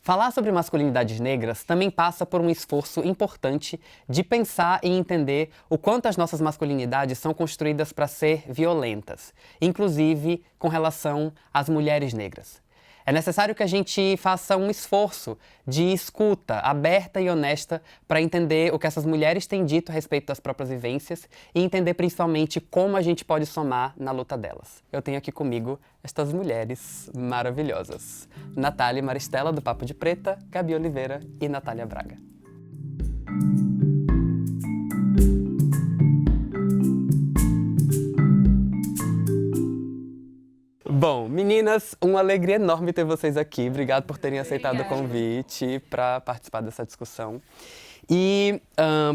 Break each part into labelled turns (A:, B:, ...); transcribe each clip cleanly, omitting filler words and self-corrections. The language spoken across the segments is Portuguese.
A: Falar sobre masculinidades negras também passa por um esforço importante de pensar e entender o quanto as nossas masculinidades são construídas para ser violentas, inclusive com relação às mulheres negras. É necessário que a gente faça um esforço de escuta aberta e honesta para entender o que essas mulheres têm dito a respeito das próprias vivências e entender principalmente como a gente pode somar na luta delas. Eu tenho aqui comigo estas mulheres maravilhosas: Natália e Maristela, do Papo de Preta, Gabi Oliveira e Natália Braga. Bom, meninas, uma alegria enorme ter vocês aqui. Obrigado por terem aceitado o convite para participar dessa discussão. E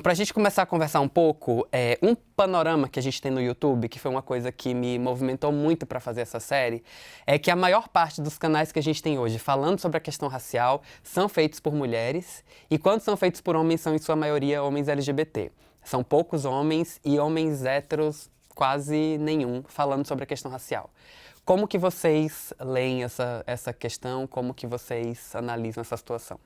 A: para a gente começar a conversar um pouco, um panorama que a gente tem no YouTube, que foi uma coisa que me movimentou muito para fazer essa série, é que a maior parte dos canais que a gente tem hoje falando sobre a questão racial são feitos por mulheres, e quando são feitos por homens, são em sua maioria homens LGBT. São poucos homens e homens héteros, quase nenhum, falando sobre a questão racial. Como que vocês leem essa questão? Como que vocês analisam essa situação?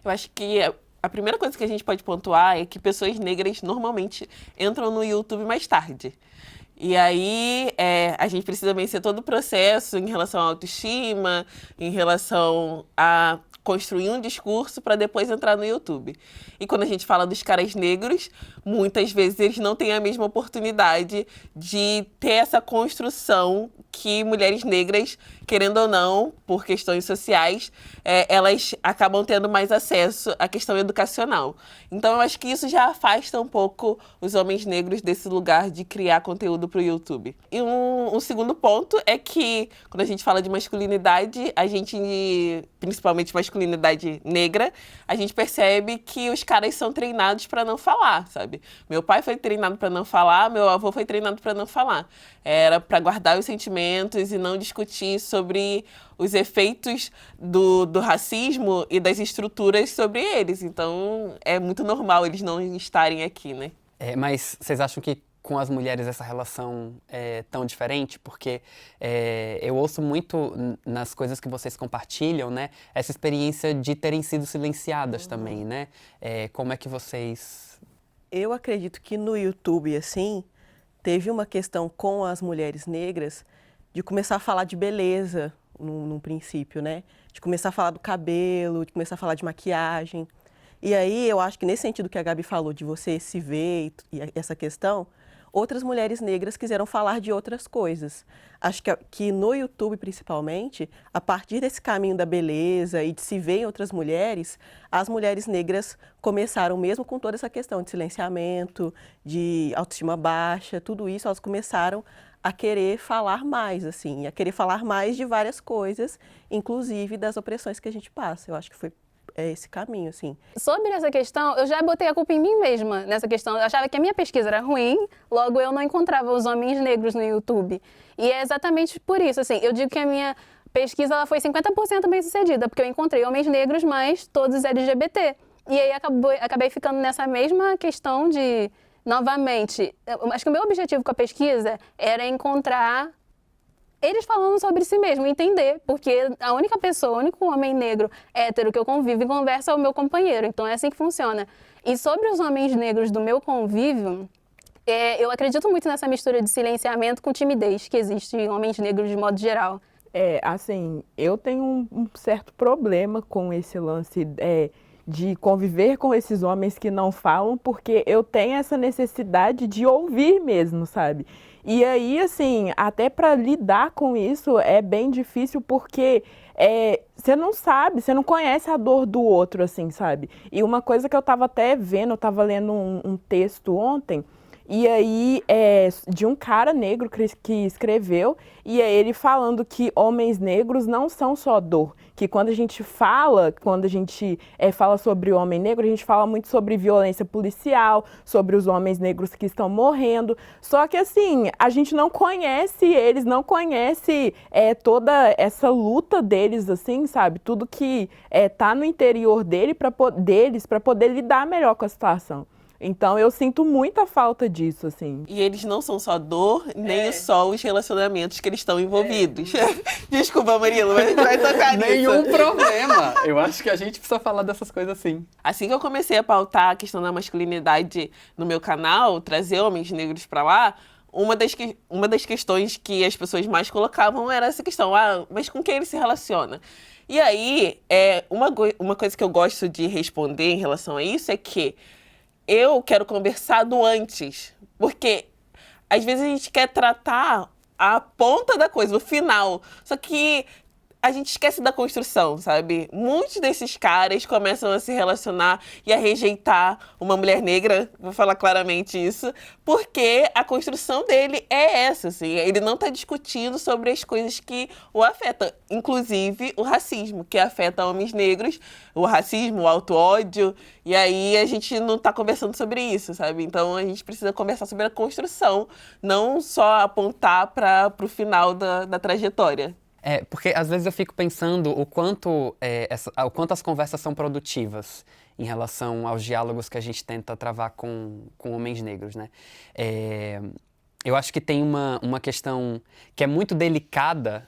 B: Eu acho que a primeira coisa que a gente pode pontuar é que pessoas negras normalmente entram no YouTube mais tarde. E aí a gente precisa vencer todo o processo em relação à autoestima, em relação a construir um discurso para depois entrar no YouTube. E quando a gente fala dos caras negros, muitas vezes eles não têm a mesma oportunidade de ter essa construção que mulheres negras, querendo ou não, por questões sociais, elas acabam tendo mais acesso à questão educacional. Então eu acho que isso já afasta um pouco os homens negros desse lugar de criar conteúdo para o YouTube. E um segundo ponto é que, quando a gente fala de masculinidade, a gente, principalmente masculinidade negra, a gente percebe que os caras são treinados para não falar, sabe? Meu pai foi treinado para não falar, meu avô foi treinado para não falar. Era para guardar os sentimentos e não discutir sobre os efeitos do racismo e das estruturas sobre eles. Então, é muito normal eles não estarem aqui, né?
A: Mas vocês acham que com as mulheres essa relação é tão diferente? Porque eu ouço muito nas coisas que vocês compartilham, né, essa experiência de terem sido silenciadas também, né? Como é que vocês...
C: Eu acredito que no YouTube, assim, teve uma questão com as mulheres negras de começar a falar de beleza num princípio, né? De começar a falar do cabelo, de começar a falar de maquiagem. E aí eu acho que nesse sentido que a Gabi falou, de você se ver e essa questão, outras mulheres negras quiseram falar de outras coisas. Acho que no YouTube, principalmente, a partir desse caminho da beleza e de se ver em outras mulheres, as mulheres negras começaram, mesmo com toda essa questão de silenciamento, de autoestima baixa, tudo isso, elas começaram a querer falar mais, assim, a querer falar mais de várias coisas, inclusive das opressões que a gente passa. Eu acho que foi esse caminho, assim.
D: Sobre essa questão, eu já botei a culpa em mim mesma nessa questão. Eu achava que a minha pesquisa era ruim, logo eu não encontrava os homens negros no YouTube. E é exatamente por isso, assim, eu digo que a minha pesquisa ela foi 50% bem sucedida, porque eu encontrei homens negros, mas todos LGBT. E aí acabei ficando nessa mesma questão de, novamente, acho que o meu objetivo com a pesquisa era encontrar eles falando sobre si mesmo, entender, porque a única pessoa, o único homem negro hétero que eu convivo e converso é o meu companheiro, então é assim que funciona. E sobre os homens negros do meu convívio, eu acredito muito nessa mistura de silenciamento com timidez que existe em homens negros de modo geral.
E: Assim, eu tenho um certo problema com esse lance de conviver com esses homens que não falam, porque eu tenho essa necessidade de ouvir mesmo, sabe? E aí, assim, até para lidar com isso é bem difícil, porque você não sabe, você não conhece a dor do outro, assim, sabe? E uma coisa que eu estava até vendo, eu estava lendo um texto ontem, e aí de um cara negro que escreveu, e é ele falando que homens negros não são só dor, que quando a gente fala sobre homem negro, a gente fala muito sobre violência policial, sobre os homens negros que estão morrendo, só que assim, a gente não conhece eles, não conhece toda essa luta deles, assim, sabe? Tudo que tá no interior deles para poder lidar melhor com a situação. Então eu sinto muita falta disso, assim.
B: E eles não são só dor, nem só os relacionamentos que eles estão envolvidos. Desculpa, Murilo, mas a gente vai tocar nisso.
A: Nenhum problema. Eu acho que a gente precisa falar dessas coisas assim.
B: Assim que eu comecei a pautar a questão da masculinidade no meu canal, trazer homens negros pra lá, uma das questões que as pessoas mais colocavam era essa questão, mas com quem ele se relaciona? E aí, uma coisa que eu gosto de responder em relação a isso é que eu quero conversar do antes, porque às vezes a gente quer tratar a ponta da coisa, o final, só que a gente esquece da construção, sabe? Muitos desses caras começam a se relacionar e a rejeitar uma mulher negra, vou falar claramente isso, porque a construção dele é essa, assim. Ele não está discutindo sobre as coisas que o afetam, inclusive o racismo, que afeta homens negros, o racismo, o auto-ódio, e aí a gente não está conversando sobre isso, sabe? Então a gente precisa conversar sobre a construção, não só apontar para o final da trajetória.
A: Porque às vezes eu fico pensando o quanto as conversas são produtivas em relação aos diálogos que a gente tenta travar com homens negros, né? Eu acho que tem uma questão que é muito delicada,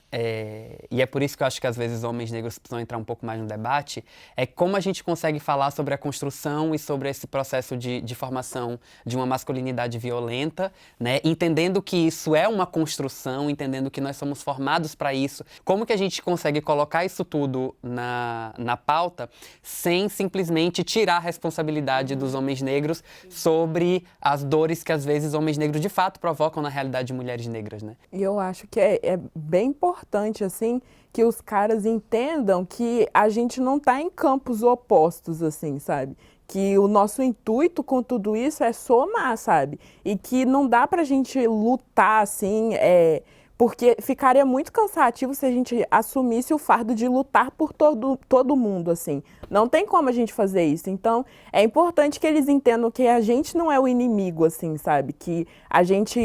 A: e é por isso que eu acho que às vezes homens negros precisam entrar um pouco mais no debate, é como a gente consegue falar sobre a construção e sobre esse processo de formação de uma masculinidade violenta, né? Entendendo que isso é uma construção, entendendo que nós somos formados para isso. Como que a gente consegue colocar isso tudo na pauta sem simplesmente tirar a responsabilidade dos homens negros sobre as dores que às vezes homens negros de fato provocam na realidade de mulheres negras, né?
E: E eu acho que é bem importante, assim, que os caras entendam que a gente não tá em campos opostos, assim, sabe? Que o nosso intuito com tudo isso é somar, sabe? E que não dá pra gente lutar, assim, porque ficaria muito cansativo se a gente assumisse o fardo de lutar por todo mundo, assim. Não tem como a gente fazer isso. Então, é importante que eles entendam que a gente não é o inimigo, assim, sabe? Que a gente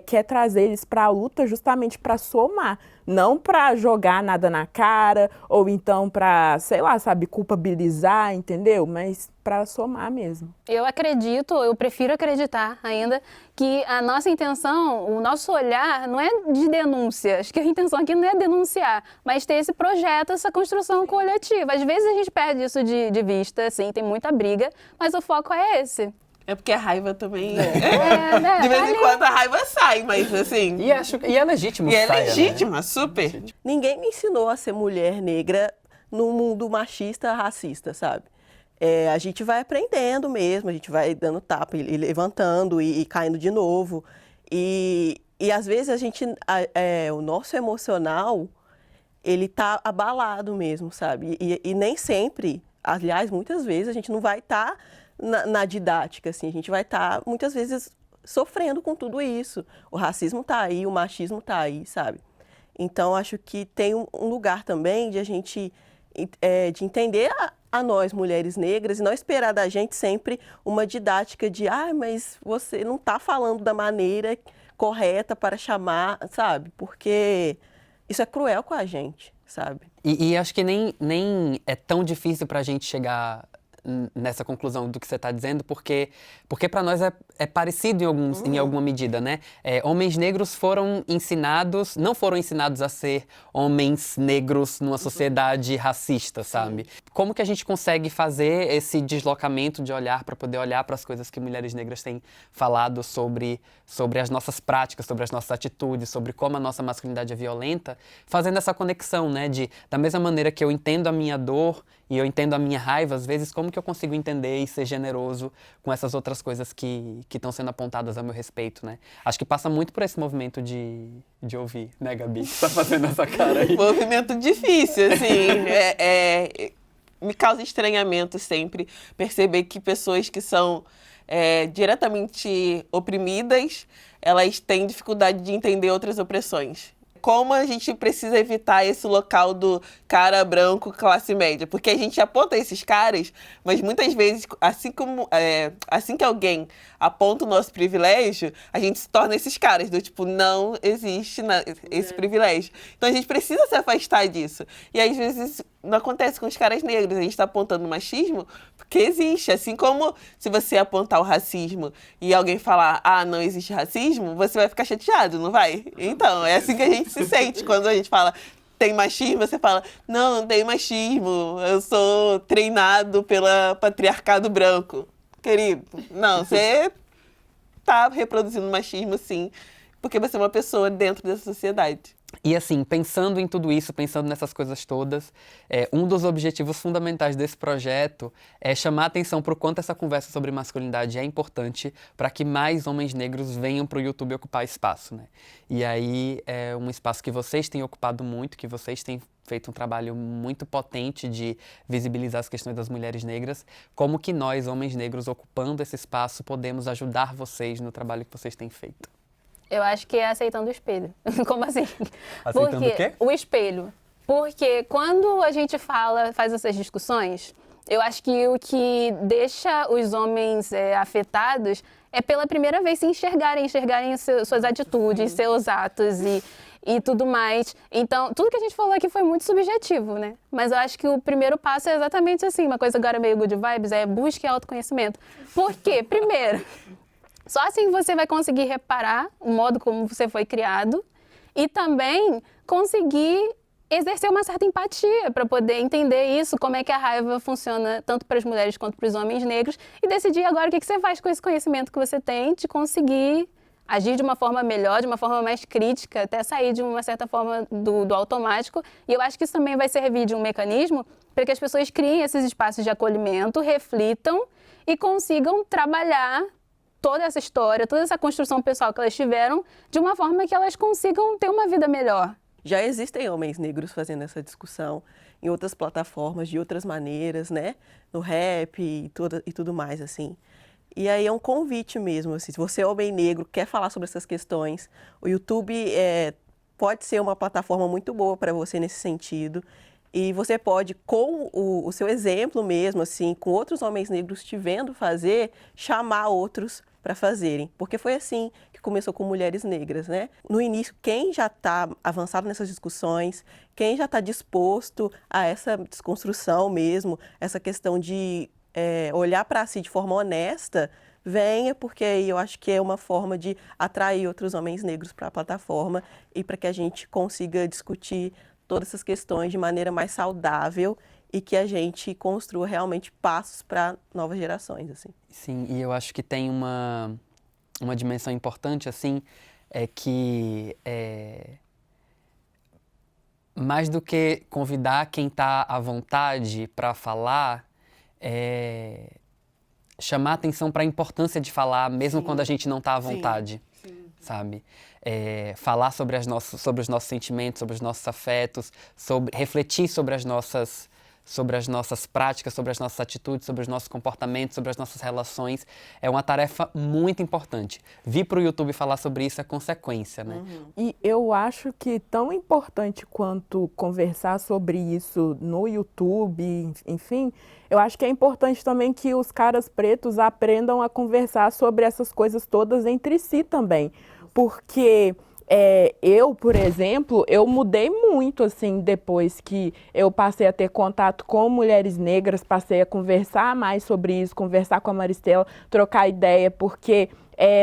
E: quer trazer eles para a luta justamente para somar. Não para jogar nada na cara, ou então para, sei lá, sabe, culpabilizar, entendeu? Mas para somar mesmo.
D: Eu prefiro acreditar ainda que a nossa intenção, o nosso olhar não é de denúncia. Acho que a intenção aqui não é denunciar, mas ter esse projeto, essa construção coletiva. Às vezes a gente perde isso de vista, assim, tem muita briga, mas o foco é esse.
B: É porque a raiva também...
D: Né?
B: De vez em quando a raiva sai, mas assim...
A: E é legítimo que
B: E é
A: saia,
B: legítima,
A: né?
B: super.
C: Ninguém me ensinou a ser mulher negra num mundo machista, racista, sabe? A gente vai aprendendo mesmo, a gente vai dando tapa e levantando e caindo de novo. E às vezes o nosso emocional, ele tá abalado mesmo, sabe? E nem sempre, aliás, muitas vezes a gente não vai estar na didática, assim, a gente vai estar muitas vezes sofrendo com tudo isso. O racismo tá aí, o machismo tá aí, sabe? Então, acho que tem um lugar também de a gente de entender a nós, mulheres negras, e não esperar da gente sempre uma didática de mas você não está falando da maneira correta para chamar, sabe? Porque isso é cruel com a gente, sabe?
A: E acho que nem é tão difícil para a gente chegar nessa conclusão do que você está dizendo, porque para nós é parecido em alguma medida, né? Homens negros não foram ensinados a ser homens negros numa sociedade racista, sabe? Como que a gente consegue fazer esse deslocamento de olhar para poder olhar para as coisas que mulheres negras têm falado sobre as nossas práticas, sobre as nossas atitudes, sobre como a nossa masculinidade é violenta, fazendo essa conexão, né? Da mesma maneira que eu entendo a minha dor e eu entendo a minha raiva, às vezes, como que eu consigo entender e ser generoso com essas outras coisas que estão sendo apontadas a meu respeito, né? Acho que passa muito por esse movimento de ouvir, né, Gabi? Tá fazendo essa cara aí.
B: Movimento difícil, assim. Me causa estranhamento sempre perceber que pessoas que são diretamente oprimidas, elas têm dificuldade de entender outras opressões. Como a gente precisa evitar esse local do cara branco classe média? Porque a gente aponta esses caras, mas muitas vezes, assim que alguém aponta o nosso privilégio, a gente se torna esses caras, do tipo, não existe esse privilégio. Então a gente precisa se afastar disso. E às vezes não acontece com os caras negros. A gente tá apontando o machismo porque existe. Assim como se você apontar o racismo e alguém falar, não existe racismo, você vai ficar chateado, não vai? Então, é assim que a gente se sente quando a gente fala tem machismo, você fala, não tem machismo, eu sou treinado pela patriarcado branco. Querido, não, você tá reproduzindo machismo, sim, porque você é uma pessoa dentro dessa sociedade.
A: E assim, pensando em tudo isso, pensando nessas coisas todas, um dos objetivos fundamentais desse projeto é chamar a atenção para o quanto essa conversa sobre masculinidade é importante para que mais homens negros venham para o YouTube ocupar espaço, né? E aí é um espaço que vocês têm ocupado muito, que vocês têm feito um trabalho muito potente de visibilizar as questões das mulheres negras. Como que nós, homens negros, ocupando esse espaço, podemos ajudar vocês no trabalho que vocês têm feito?
D: Eu acho que é aceitando o espelho. Como assim?
A: Aceitando o quê?
D: O espelho. Porque quando a gente faz essas discussões, eu acho que o que deixa os homens afetados é pela primeira vez se enxergarem suas atitudes, seus atos e tudo mais. Então, tudo que a gente falou aqui foi muito subjetivo, né? Mas eu acho que o primeiro passo é exatamente assim, uma coisa agora meio good vibes, busque autoconhecimento. Por quê? Primeiro, só assim você vai conseguir reparar o modo como você foi criado e também conseguir exercer uma certa empatia para poder entender isso, como é que a raiva funciona tanto para as mulheres quanto para os homens negros e decidir agora o que você faz com esse conhecimento que você tem de conseguir agir de uma forma melhor, de uma forma mais crítica, até sair de uma certa forma do automático. E eu acho que isso também vai servir de um mecanismo para que as pessoas criem esses espaços de acolhimento, reflitam e consigam trabalhar toda essa história, toda essa construção pessoal que elas tiveram, de uma forma que elas consigam ter uma vida melhor.
C: Já existem homens negros fazendo essa discussão em outras plataformas, de outras maneiras, né? No rap e tudo mais, assim. E aí é um convite mesmo, assim, se você é homem negro, quer falar sobre essas questões, o YouTube pode ser uma plataforma muito boa para você nesse sentido. E você pode, com o seu exemplo mesmo, assim, com outros homens negros te vendo fazer, chamar outros para fazerem. Porque foi assim que começou com mulheres negras, né? No início, quem já está avançado nessas discussões, quem já está disposto a essa desconstrução mesmo, essa questão de olhar para si de forma honesta, venha, porque aí eu acho que é uma forma de atrair outros homens negros para a plataforma e para que a gente consiga discutir todas essas questões de maneira mais saudável e que a gente construa realmente passos para novas gerações, assim.
A: Sim, e eu acho que tem uma dimensão importante, assim, que mais do que convidar quem está à vontade para falar, chamar atenção para a importância de falar, mesmo
C: Sim.
A: quando a gente não está à
C: Sim.
A: vontade,
C: Sim.
A: sabe? Falar sobre os nossos sentimentos, sobre os nossos afetos, refletir sobre as nossas práticas, sobre as nossas atitudes, sobre os nossos comportamentos, sobre as nossas relações. É uma tarefa muito importante. Vir para o YouTube falar sobre isso é consequência, né?
C: Uhum.
E: E eu acho que tão importante quanto conversar sobre isso no YouTube, enfim, eu acho que é importante também que os caras pretos aprendam a conversar sobre essas coisas todas entre si também. Porque eu, por exemplo, eu mudei muito, assim, depois que eu passei a ter contato com mulheres negras, passei a conversar mais sobre isso, conversar com a Maristela, trocar ideia, porque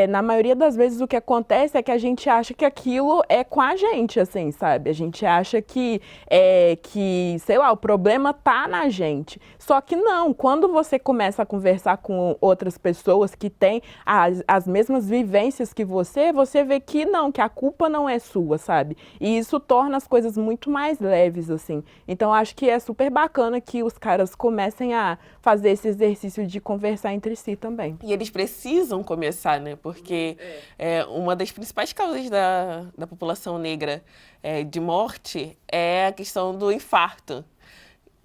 E: na maioria das vezes o que acontece é que a gente acha que aquilo é com a gente, assim, sabe? A gente acha que sei lá, o problema tá na gente. Só que não, quando você começa a conversar com outras pessoas que têm as mesmas vivências que você vê que não, que a culpa não é sua, sabe? E isso torna as coisas muito mais leves, assim. Então, acho que é super bacana que os caras comecem a fazer esse exercício de conversar entre si também.
B: E eles precisam começar, né? Porque uma das principais causas da população negra de morte é a questão do infarto.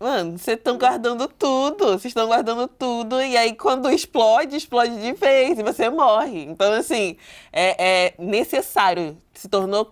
B: Mano, vocês estão guardando tudo, e aí quando explode de vez, e você morre. Então, assim, é necessário, se tornou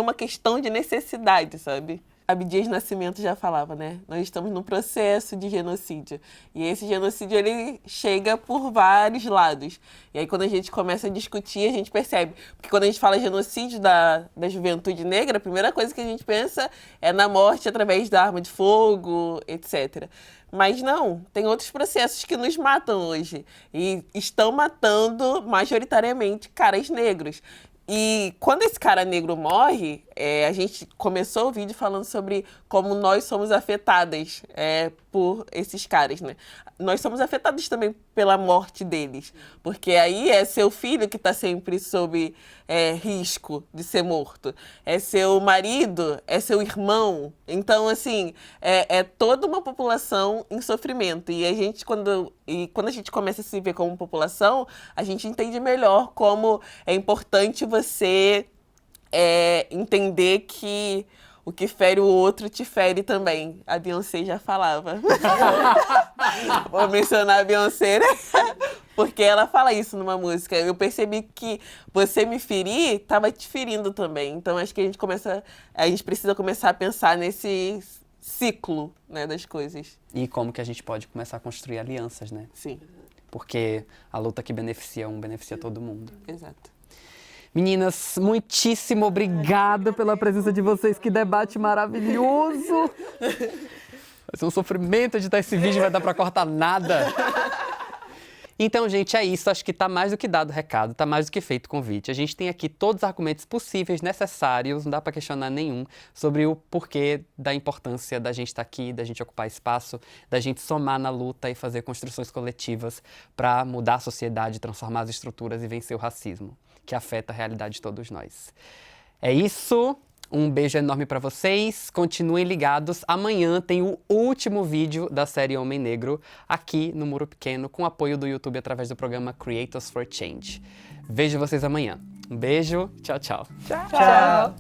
B: uma questão de necessidade, sabe? Abdias Nascimento já falava, né? Nós estamos num processo de genocídio. E esse genocídio, ele chega por vários lados. E aí, quando a gente começa a discutir, a gente percebe. Porque quando a gente fala genocídio da juventude negra, a primeira coisa que a gente pensa é na morte através da arma de fogo, etc. Mas não, tem outros processos que nos matam hoje. E estão matando, majoritariamente, caras negros. E quando esse cara negro morre, a gente começou o vídeo falando sobre como nós somos afetadas por esses caras, né? Nós somos afetados também pela morte deles, porque aí é seu filho que está sempre sob risco de ser morto, é seu marido, é seu irmão. Então, assim, é toda uma população em sofrimento. E a gente, quando a gente começa a se ver como população, a gente entende melhor como é importante você entender que o que fere o outro te fere também. A Beyoncé já falava. Vou mencionar a Beyoncé, né? Porque ela fala isso numa música. Eu percebi que você me ferir, estava te ferindo também. Então, acho que a gente precisa começar a pensar nesse ciclo, né, das coisas.
A: E como que a gente pode começar a construir alianças, né?
B: Sim,
A: Porque a luta que beneficia um, beneficia todo mundo.
B: exato.
A: Meninas, muitíssimo obrigada pela presença de vocês. Que debate maravilhoso! Vai ser um sofrimento editar esse vídeo, não vai dar pra cortar nada. Então, gente, é isso. Acho que tá mais do que dado o recado, tá mais do que feito o convite. A gente tem aqui todos os argumentos possíveis, necessários, não dá pra questionar nenhum, sobre o porquê da importância da gente estar aqui, da gente ocupar espaço, da gente somar na luta e fazer construções coletivas pra mudar a sociedade, transformar as estruturas e vencer o racismo, que afeta a realidade de todos nós. É isso. Um beijo enorme pra vocês. Continuem ligados. Amanhã tem o último vídeo da série Homem Negro aqui no Muro Pequeno, com apoio do YouTube através do programa Creators for Change. Vejo vocês amanhã. Um beijo. Tchau, tchau.
E: Tchau.